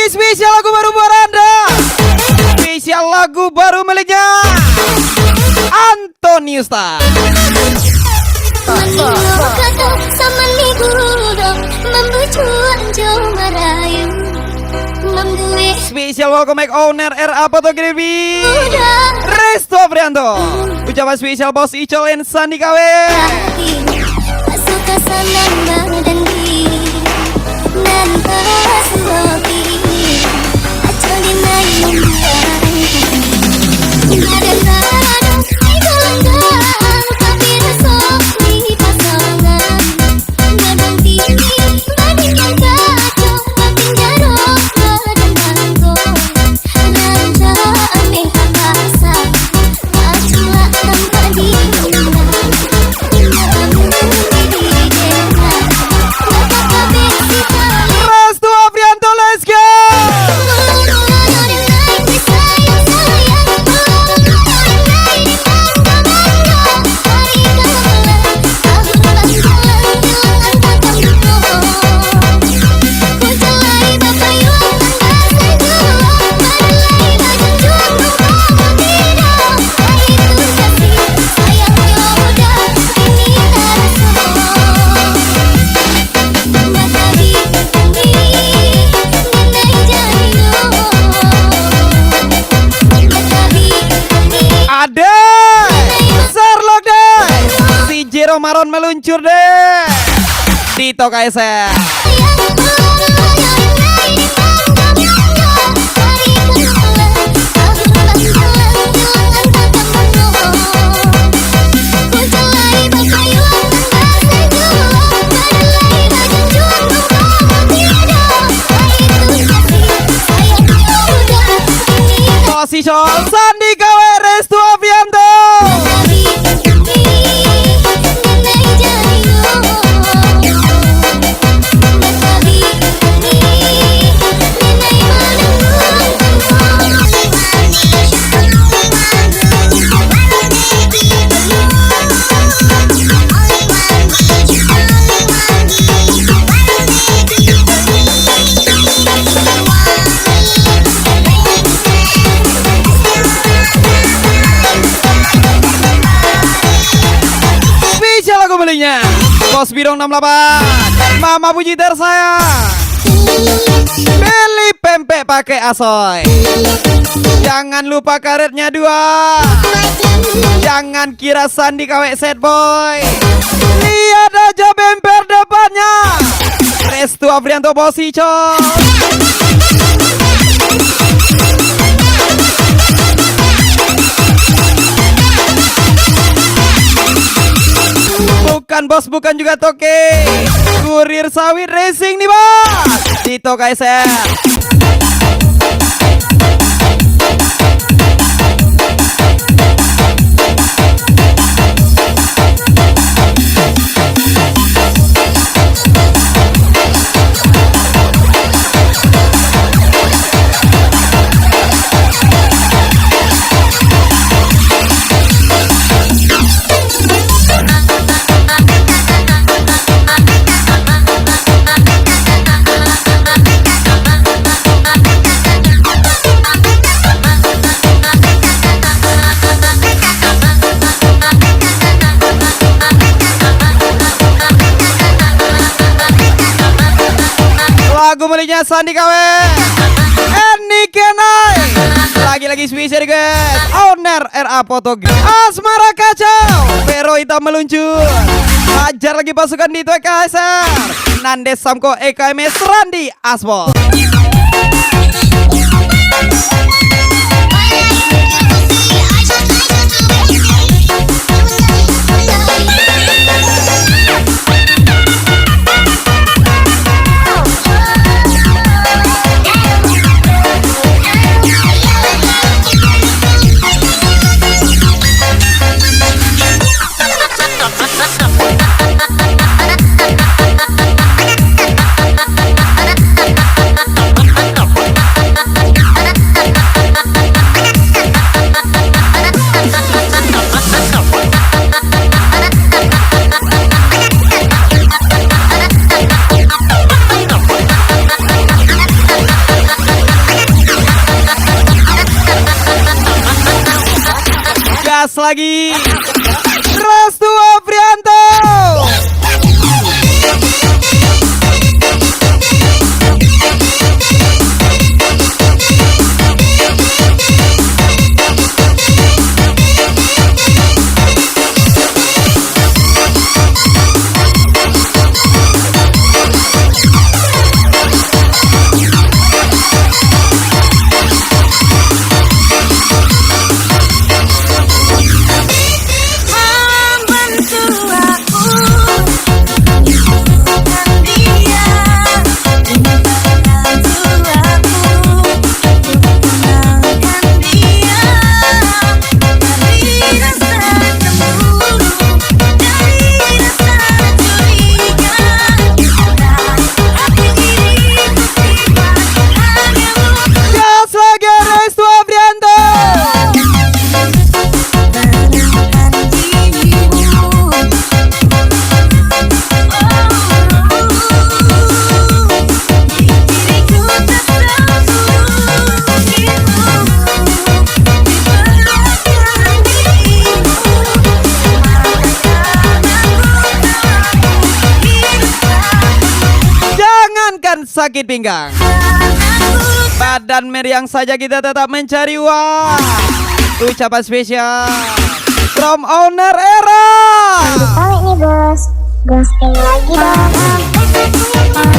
spesial lagu baru buat Anda. Spesial lagu baru miliknya Antonius Ta. Spesial welcome back owner RA Fotografi Resto Afrianto. Ucapan spesial bos Icol and Sandi Kawe. Maron meluncur deh Tito Kaisar. Posisi Sandi Kawe Resto Afrianto. Bos Birong 68 Mama puji tersayang beli pempek pakai asoy. Jangan lupa karetnya 2. Jangan kira Sandi Kawe set boy. Lihat aja bemper depannya Resto Afrianto bos Icol. Bukan bos, bukan juga toke. Kurir sawit racing nih bos. Tito Kaisar. Lagu miliknya Sandi Kawe Eni Kenai. Lagi-lagi spesial guys owner RA Fotografi Asmara Kacau. Vero hitam meluncur. Hajar lagi pasukan di Tito Kaisar. Nandes Samko EKMS Randi Aspo. lagi. Restu Aprianto. Sakit pinggang, badan meriang saja kita tetap mencari uang. Ucapan spesial from owner Era. Balik nih bos, gas lagi dong.